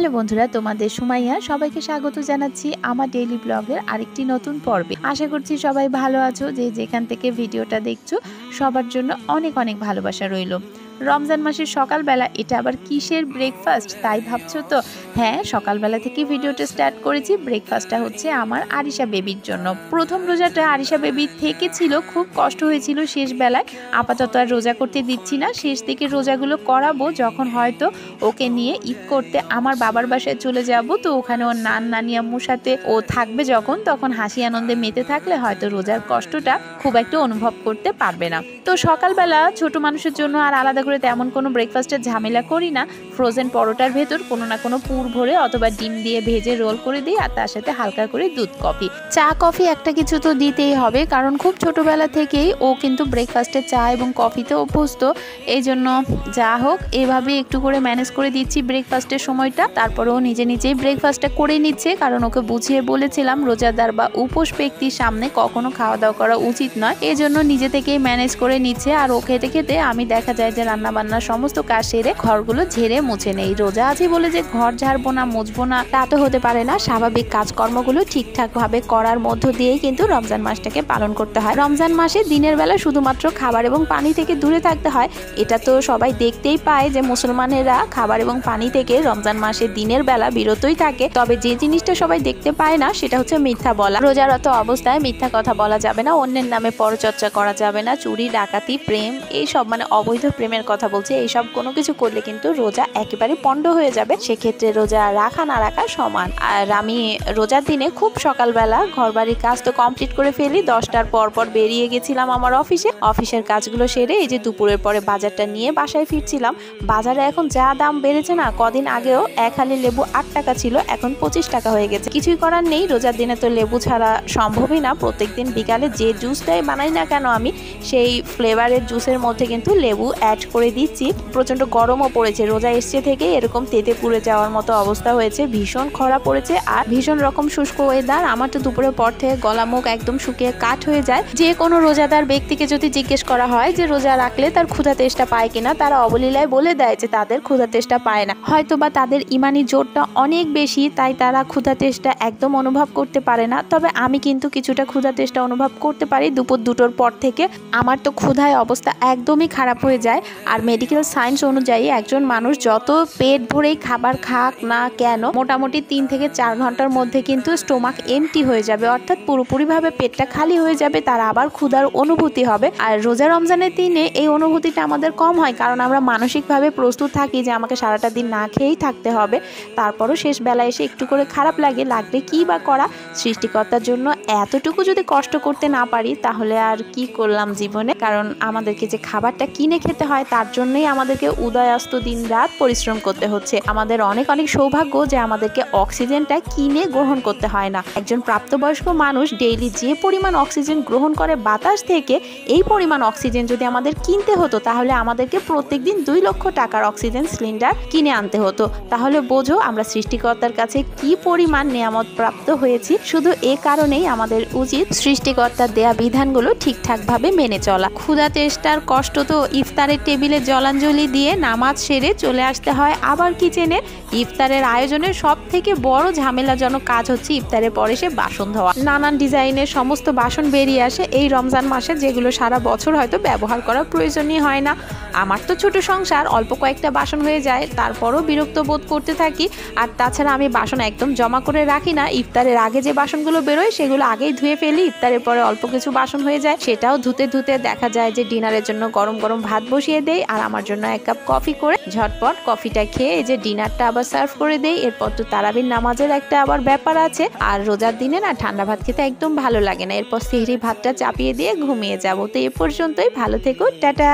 Hello বন্ধুরা, তোমাদের সুমাইয়া সবাইকে স্বাগত জানাচ্ছি আমার ডেইলি ব্লগের আরেকটি নতুন পর্বে। আশা করছি সবাই ভালো আছো। যে যেখান থেকে ভিডিওটা দেখছো সবার জন্য অনেক অনেক ভালোবাসা রইল। রমজান মাসের সকালবেলা এটা আবার কিসের ব্রেকফাস্ট তাই ভাবছো তো? হ্যাঁ, সকালবেলা থেকে ভিডিওটা স্টার্ট করেছি। ব্রেকফাস্টটা হচ্ছে আমার আরিশা বেবির জন্য। প্রথম রোজাটা আরিশা বেবির থেকে ছিল, খুব কষ্ট হয়েছিল শেষ বেলায়। আপাতত আর রোজা করতে দিচ্ছি না, শেষ দিকে রোজাগুলো করাবো যখন হয়তো ওকে নিয়ে ঈদ করতে আমার বাবার বাসায় চলে যাব। তো ওখানে ওর নানি আম্মুর সাথে ও থাকবে যখন, তখন হাসি আনন্দে মেতে থাকলে হয়তো রোজার কষ্টটা খুব একটা অনুভব করতে পারবে না। তো সকালবেলা ছোট মানুষের জন্য আর আলাদা করে তেমন কোনো ব্রেকফাস্টের ঝামেলা করি না। ফ্রোজেন পরোটার ভেতর কোনো না কোনো পুর ভরে অথবা ডিম দিয়ে ভেজে রোল করে দিই, আর তার সাথে হালকা করে দুধ কফি, চা কফি একটা কিছু তো দিতেই হবে, কারণ খুব ছোটবেলা থেকেই ও কিন্তু ব্রেকফাস্টে চা এবং কফিতে অভ্যস্ত। এই জন্য যা হোক এভাবে একটু করে ম্যানেজ করে দিচ্ছি ব্রেকফাস্টের সময়টা। তারপরেও নিজে নিজেই ব্রেকফাস্টটা করে নিচ্ছে, কারণ ওকে বুঝিয়ে বলেছিলাম রোজাদার বা উপোস ব্যক্তির সামনে কখনো খাওয়া দাওয়া করা উচিত নয়। এই জন্য নিজে থেকেই ম্যানেজ করে নিচ্ছে। আর ও খেতে খেতে আমি দেখা যায় যে রান্না বান্নার সমস্ত কাজ সেরে ঘরগুলো ঝেড়ে মুছে নেই। রোজা আছে বলে যে ঘর ঝাড়বো না মুছবো না তা তো হতে পারে না। স্বাভাবিক কাজকর্মগুলো ঠিকঠাক ভাবে করার মধ্য দিয়েই কিন্তু রমজান মাসটাকে পালন করতে হয়। রমজান মাসে দিনের বেলা শুধুমাত্র খাবার এবং পানি থেকে দূরে থাকতে হয়। এটা তো সবাই দেখতেই পায় যে মুসলমানেরা খাবার এবং পানি থেকে রমজান মাসে দিনের বেলা বিরতই থাকে। তবে যে জিনিসটা সবাই দেখতে পায় না সেটা হচ্ছে মিথ্যা বলা। রোজারত অবস্থায় মিথ্যা কথা বলা যাবে না, অন্যের নামে পরচর্চা করা যাবে না, চুরি ডাকাতি প্রেম এইসব মানে অবৈধ প্রেমের কথা বলছে, এইসব কোনো কিছু করলে কিন্তু রোজা একেবারে পণ্ড হয়ে যাবে। সেক্ষেত্রে রোজা রাখা না রাখা সমান। আর আমি রোজার দিনে খুব সকালবেলা ঘরবাড়ির কাজ তো কমপ্লিট করে ফেলি। 10টার পর বেরিয়ে গেছিলাম আমার অফিসের কাজগুলো সেরে এই যে দুপুরের পরে বাজারটা নিয়ে বাসায় ফিরছিলাম। বাজারে এখন যা দাম বেড়েছে না, কদিন আগেও এক হালি লেবু 8 টাকা ছিল, এখন 25 টাকা হয়ে গেছে। কিছুই করার নেই, রোজার দিনে তো লেবু ছাড়া সম্ভবই না। প্রত্যেকদিন বিকালে যে জুসটাই বানাই না কেন আমি সেই ফ্লেভারের জুসের মধ্যে কিন্তু লেবু অ্যাড করে দিচ্ছি। প্রচন্ড গরমও পড়েছে, রোজা এসছে থেকে এরকম তেতে পুড়ে যাওয়ার মতো অবস্থা হয়েছে। ভীষণ খরা পড়েছে আর ভীষণ রকম শুষ্ক ওয়েদার। আমার তো দুপুরের পর থেকে গলা মুখ একদম শুকিয়ে কাঠ হয়ে যায়। যে কোনো রোজাদার ব্যক্তিকে যদি জিজ্ঞেস করা হয় যে রোজা রাখলে তার ক্ষুধা তেষ্টা পায় কিনা, তারা অবলীলায় বলে দেয় যে তাদের ক্ষুধা তেষ্টা পায় না। হয়তো বা তাদের ইমানি জোরটা অনেক বেশি, তাই তারা ক্ষুধা তেষ্টা একদম অনুভব করতে পারে না। তবে আমি কিন্তু কিছুটা ক্ষুধা তেষ্টা অনুভব করতে পারি দুপুর 2টোর পর থেকে। আমার তো ক্ষুধায় অবস্থা একদমই খারাপ হয়ে যায়। আর মেডিকেল সায়েন্স অনুযায়ী একজন মানুষ যত পেট ভরেই খাবার খাক না কেন, মোটামুটি 3 থেকে 4 ঘন্টার মধ্যে কিন্তু স্টোমাক এমটি হয়ে যাবে, অর্থাৎ পুরোপুরিভাবে পেটটা খালি হয়ে যাবে, তার আবার ক্ষুধার অনুভূতি হবে। আর রোজা রমজানের দিনে এই অনুভূতিটা আমাদের কম হয়, কারণ আমরা মানসিকভাবে প্রস্তুত থাকি যে আমাকে সারাটা দিন না খেয়েই থাকতে হবে। তারপরও শেষ বেলায় এসে একটু করে খারাপ লাগলে কি বা করা। সৃষ্টিকর্তার জন্য এতটুকু যদি কষ্ট করতে না পারি তাহলে আর কি করলাম জীবনে। কারণ আমাদেরকে যে খাবারটা কিনে খেতে হয় তার জন্যই আমাদেরকে উদয়াস্ত দিন রাত পরিশ্রম করতে হচ্ছে। আমাদের অনেক অনেক সৌভাগ্য যে আমাদেরকে অক্সিজেনটা কিনে গ্রহণ করতে হয় না। একজন প্রাপ্তবয়স্ক মানুষ ডেইলি যে পরিমাণ অক্সিজেন গ্রহণ করে বাতাস থেকে, এই পরিমাণ অক্সিজেন যদি আমাদের কিনতে হতো তাহলে আমাদেরকে প্রত্যেকদিন 2 লক্ষ টাকার অক্সিজেন সিলিন্ডার কিনে আনতে হতো। তাহলে বোঝো আমরা সৃষ্টিকর্তার কাছে কি পরিমাণ নিয়ামত প্রাপ্ত হয়েছি। শুধু এ কারণেই আমাদের উচিত সৃষ্টিকর্তার দেয়া বিধানগুলো ঠিকঠাক ভাবে মেনে চলা। ক্ষুধা তেষ্টার কষ্ট তো ইফতারের টেবিলে জলাঞ্জলি দিয়ে নামাজ সেরে চলে আসতে হয় আবার কিচেনে। ইফতারের আয়োজনের সব থেকে বড় ঝামেলাজনক কাজ হচ্ছে ইফতারের পরে সে বাসন ধোয়া। নানান ডিজাইনের সমস্ত বাসন বেরিয়ে আসে এই রমজান মাসে, যেগুলো সারা বছর হয়তো ব্যবহার করার প্রয়োজনই হয় না। আমার তো ছোট সংসার, অল্প কয়েকটা বাসন হয়ে যায়, তারপরও বিরক্ত বোধ করতে থাকি। আর তাছাড়া আমি বাসন একদম জমা করে রাখি না। ইফতারের আগে যে বাসনগুলো বেরোয় সেগুলো আগেই ধুয়ে ফেলি। ইফতারের পরে অল্প কিছু বাসন হয়ে যায়, সেটাও ধুতে দেখা যায় যে ডিনারের জন্য গরম গরম ভাত বসিয়ে দেই, আর আমার জন্য 1 কাপ কফি করে ঝটপট কফিটা খেয়ে এই যে ডিনারটা আবার সার্ভ করে দেই। এরপর তো তারাবির নামাজের একটা আবার ব্যাপার আছে। আর রোজার দিনে না ঠান্ডা ভাত খেতে একদম ভালো লাগে না। এরপর সেহরি ভাতটা চাপিয়ে দিয়ে ঘুমিয়ে যাবো। তো এ পর্যন্তই, ভালো থেকো, টাটা।